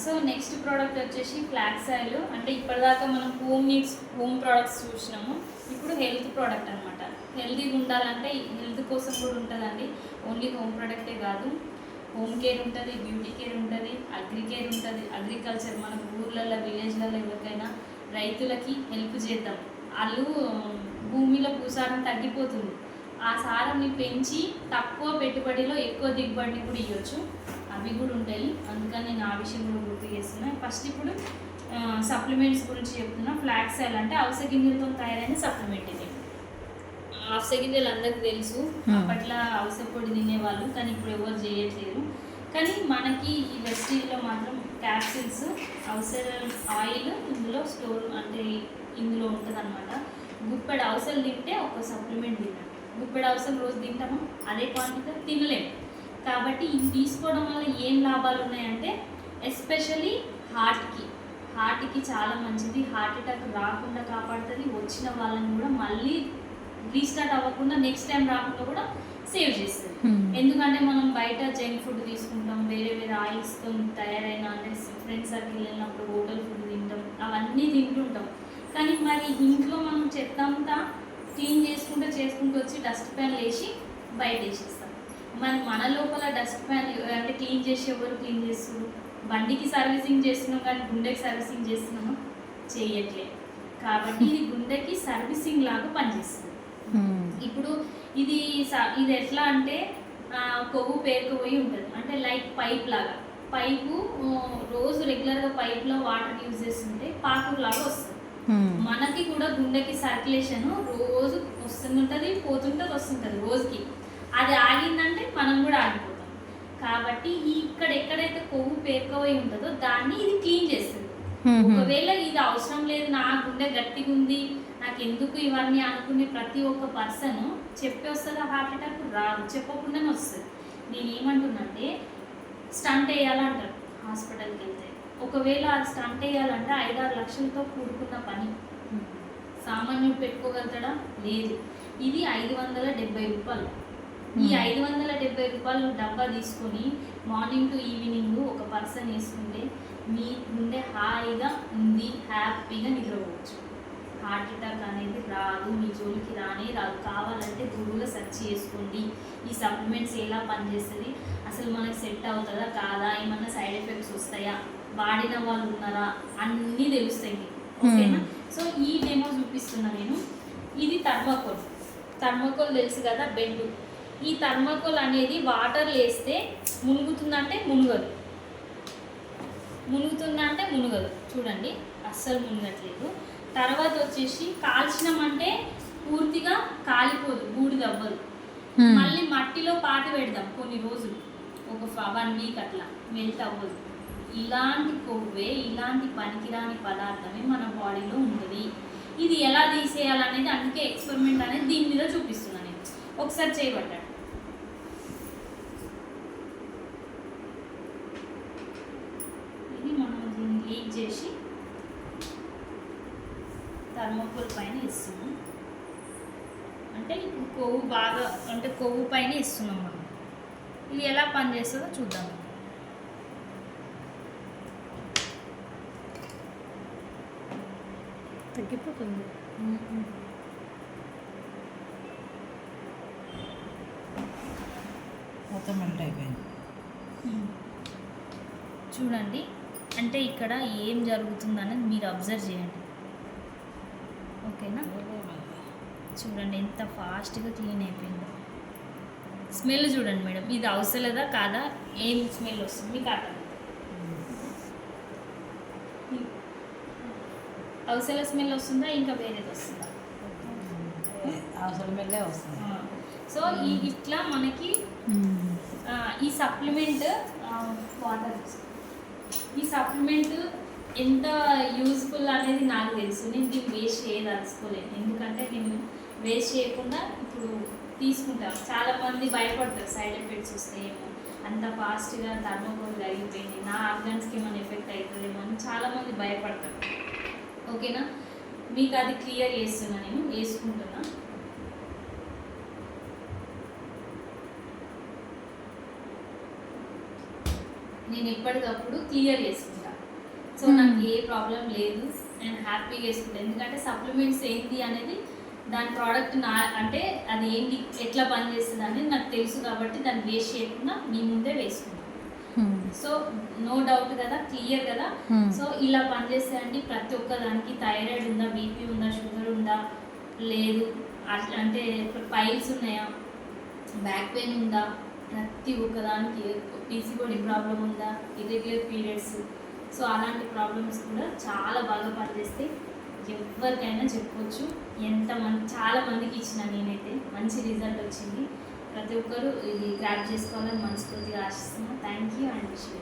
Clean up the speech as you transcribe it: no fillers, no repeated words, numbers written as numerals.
So next product వచ్చేసి flax oil. అంటే ఇప్పటిదాకా మనం హోమ్ ప్రోడక్ట్స్ చూసినాము. ఇప్పుడు హెల్త్ ప్రోడక్ట్ అనమాట. హెల్తీగా ఉండాలంటే హెల్త్ కోసం కూడా ఉంటుందండి. ఓన్లీ హోమ్ ప్రోడక్టే కాదు, హోమ్ కేర్ ఉంటుంది, బ్యూటీ కేర్ ఉంటుంది, అగ్రి కేర్ ఉంటుంది. అగ్రికల్చర్ మన ఊర్లలో విలేజ్లలో ఎవరికైనా రైతులకి హెల్ప్ చేద్దాం. వాళ్ళు భూమిలో భూసారం తగ్గిపోతుంది, ఆ సారాన్ని పెంచి తక్కువ పెట్టుబడిలో ఎక్కువ దిగుబడిని కూడా ఇవ్వచ్చు. అవి కూడా ఉంటాయి. అందుకని నేను ఆ విషయం కూడా గుర్తు చేస్తున్నాను. ఫస్ట్ ఇప్పుడు సప్లిమెంట్స్ గురించి చెప్తున్నా. ఫ్లాక్స్ ఆయిల్ అంటే అవిసె గింజలతో తయారైన సప్లిమెంట్. ఇది అవిసె గింజలు అందరికీ తెలుసు. అప్పట్లో అవిసె పొడి తినేవాళ్ళు, కానీ ఇప్పుడు ఎవరు చేయట్లేదు. కానీ మనకి ఈ వెస్టీజ్లో మాత్రం క్యాప్సిల్స్ అవిసె ఆయిల్ ఇందులో స్టోర్ అంటే ఇందులో ఉంటుంది అనమాట. గుప్పెడు అవసలు తింటే ఒక సప్లిమెంట్ తిన్నాం. గుప్పెడు అవసలు రోజు తింటాము, అదే క్వాంటిటీ తినలేము. కాబట్టి ఇది తీసుకోవడం వల్ల ఏం లాభాలు ఉన్నాయంటే ఎస్పెషల్లీ హార్ట్కి చాలా మంచిది. హార్ట్ అటాక్ రాకుండా కాపాడుతుంది. వచ్చిన వాళ్ళని కూడా మళ్ళీ రీస్టార్ట్ అవ్వకుండా నెక్స్ట్ టైం రాకుండా కూడా సేవ్ చేస్తుంది. ఎందుకంటే మనం బయట జంక్ ఫుడ్ తీసుకుంటాం, వేరే వేరే ఆయిల్స్తో తయారైన అంటే ఫ్రెండ్స్ సర్కిల్ వెళ్ళినప్పుడు హోటల్ ఫుడ్ తింటాం, అవన్నీ తింటుంటాం. కానీ మరి ఇంట్లో మనం చెత్త అంతా క్లీన్ చేసుకుంటూ వచ్చి డస్ట్ ప్యాన్ వేసి బయట వేసేస్తాం. మరి మన లోపల డస్ట్ ప్యాన్ అంటే క్లీన్ చేసి ఎవరు క్లీన్ చేస్తున్నారు? బండికి సర్వీసింగ్ చేస్తున్నాం కానీ గుండెకి సర్వీసింగ్ చేస్తున్నామా? చేయట్లేదు. కాబట్టి ఇది గుండెకి సర్వీసింగ్ లాగా పనిచేస్తుంది. ఇప్పుడు ఇది ఎట్లా అంటే కొవ్వు పేరుకుపోయి ఉంటుంది. అంటే లైక్ పైప్ లాగా. పైపు రోజు రెగ్యులర్గా పైప్లో వాటర్ యూజ్ చేస్తుంటే పాకుడు లాగా వస్తుంది. మనకి కూడా గుండెకి సర్క్యులేషన్ రోజు వస్తుంటుంది, వస్తుంటుంది రోజుకి. అది ఆగిందంటే మనం కూడా ఆగిపోతాం. కాబట్టి ఇక్కడ ఎక్కడైతే కొవ్వు పేరుకుపోయి ఉంటుందో దాన్ని ఇది క్లీన్ చేస్తుంది. ఒకవేళ ఇది అవసరం లేదు, నా గుండె గట్టిగా ఉంది, నాకు ఎందుకు ఇవన్నీ అనుకునే ప్రతి ఒక్క పర్సన్ చెప్పి వస్తుంది హార్ట్ అటాక్ రాదు, చెప్పకుండానే వస్తుంది. నేను ఏమంటున్నంటే స్టంట్ వేయాలంటారు హాస్పిటల్కి వెళ్తే. ఒకవేళ అది స్టంట్ వేయాలంటే 5-6 లక్షలతో కూడుకున్న పని. సామాన్యుడు పెట్టుకోగలుగుతాడా? లేదు. ఇది 570 రూపాయలు. ఈ 570 రూపాయలు డబ్బా తీసుకొని మార్నింగ్ టు ఈవినింగ్ ఒక పర్సన్ వేసుకుంటే మీ గుండె హాయిగా ఉంది, హ్యాపీగా నిద్రపోవచ్చు. హార్ట్ అటాక్ అనేది రాదు, మీ జోలికి రాదు. కావాలంటే గూగుల్లో సెర్చ్ చేసుకోండి ఈ సప్లిమెంట్స్ ఎలా పనిచేస్తుంది, అసలు మనకి సెట్ అవుతుందా కాదా, ఏమన్నా సైడ్ ఎఫెక్ట్స్ వస్తాయా, వాడిన వాళ్ళు ఉన్నారా, అన్నీ తెలుస్తాయి. ఓకేనా? సో ఈ డెమో చూపిస్తున్నా నేను. ఇది థర్మాకోల్ తెలుసు కదా, బెడ్. ఈ థర్మాకోల్ అనేది వాటర్ వేస్తే మునుగుతుందంటే మునుగదు. చూడండి, అస్సలు మునగట్లేదు. తర్వాత వచ్చేసి కాల్చినామంటే పూర్తిగా కాలిపోదు, బూడిదవ్వదు. మళ్ళీ మట్టిలో పాతి పెడదాం కొన్ని రోజులు, ఒక 1 వీక్ అట్లా, మెల్ట్ అవ్వదు. ఇలాంటి కొవ్వే, ఇలాంటి పనికిరాని పదార్థమే మన బాడీలో ఉంటుంది. ఇది ఎలా తీసేయాలనేది అందుకే ఎక్స్పెరిమెంట్ అనేది దీని మీద చూపిస్తున్నాను నేను. ఒకసారి చేయబట్టాడు. ఇది మనం దీన్ని లీక్ చేసి థర్మోకోల్ పైన ఇస్తున్నాం. అంటే ఇప్పుడు కొవ్వు పైన ఇస్తున్నాం మనం. ఇది ఎలా పనిచేస్తుందో చూద్దాం. తగ్గిపోతుంది. మొత్తం మెల్ట్ అయిపోయింది. చూడండి, అంటే ఇక్కడ ఏం జరుగుతుందనేది మీరు అబ్జర్వ్ చేయండి. ఓకేనా? చూడండి ఎంత ఫాస్ట్గా క్లీన్ అయిపోయిందో. స్మెల్ చూడండి మేడం, ఇది అవసరలేదా కాదా, ఏం స్మెల్ వస్తుంది మీకు అర్థం. అవసర స్మెల్ వస్తుందా ఇంకా వేరేది వస్తుందా? అవసరం స్మెల్లే వస్తుంది. సో ఇట్లా మనకి ఈ సప్లిమెంట్ ఎంత యూజ్ఫుల్ అనేది నాకు తెలుసు. నేను దీన్ని వేస్ట్ చేయదలుచుకోలేను, ఎందుకంటే నేను వేస్ట్ చేయకుండా ఇప్పుడు తీసుకుంటాను. చాలామంది భయపడతారు సైడ్ ఎఫెక్ట్స్ వస్తాయేమో, అంత ఫాస్ట్గా థర్మోకోల్ కరిగిపోయింది, నా ఆర్గాన్స్కి ఏమైనా ఎఫెక్ట్ అవుతుందేమో అని చాలామంది భయపడతారు. ఓకేనా? మీకు అది క్లియర్ చేస్తున్నా, నేను వేసుకుంటున్నా. నేను ఎప్పటికప్పుడు క్లియర్ చేసుకుంటా. సో నాకు ఏ ప్రాబ్లం లేదు, నేను హ్యాపీగా వేసుకుంటాను. ఎందుకంటే సప్లిమెంట్స్ ఏంటి అనేది దాని ప్రోడక్ట్ నా అంటే అది ఏంటి ఎట్లా పనిచేస్తుంది అనేది నాకు తెలుసు కాబట్టి దాన్ని వేస్ట్ చేయకుండా మీ ముందే వేసుకుంటాను. సో నో డౌట్ కదా, క్లియర్ కదా. సో ఇలా పనిచేస్తాయండి. ప్రతి ఒక్క దానికి థైరాయిడ్ ఉందా, బీపీ ఉందా, షుగర్ ఉందా, లేదు అట్లా అంటే పైల్స్ ఉన్నాయా, బ్యాక్ పెయిన్ ఉందా, ప్రతి ఒక్కదానికి పీసీఓడి ప్రాబ్లం ఉందా, ఇర్రెగ్యులర్ పీరియడ్స్, సో అలాంటి ప్రాబ్లమ్స్ కూడా చాలా బాగా పనిచేస్తాయి. ఎవరికైనా చెప్పొచ్చు. చాలా మందికి ఇచ్చిన నేనైతే మంచి రిజల్ట్ వచ్చింది. ప్రతి ఒక్కరు ఇది గ్రాప్ చేసుకోవాలని మనస్ఫూర్తిగా ఆశిస్తున్నాను. Thank you and wish you.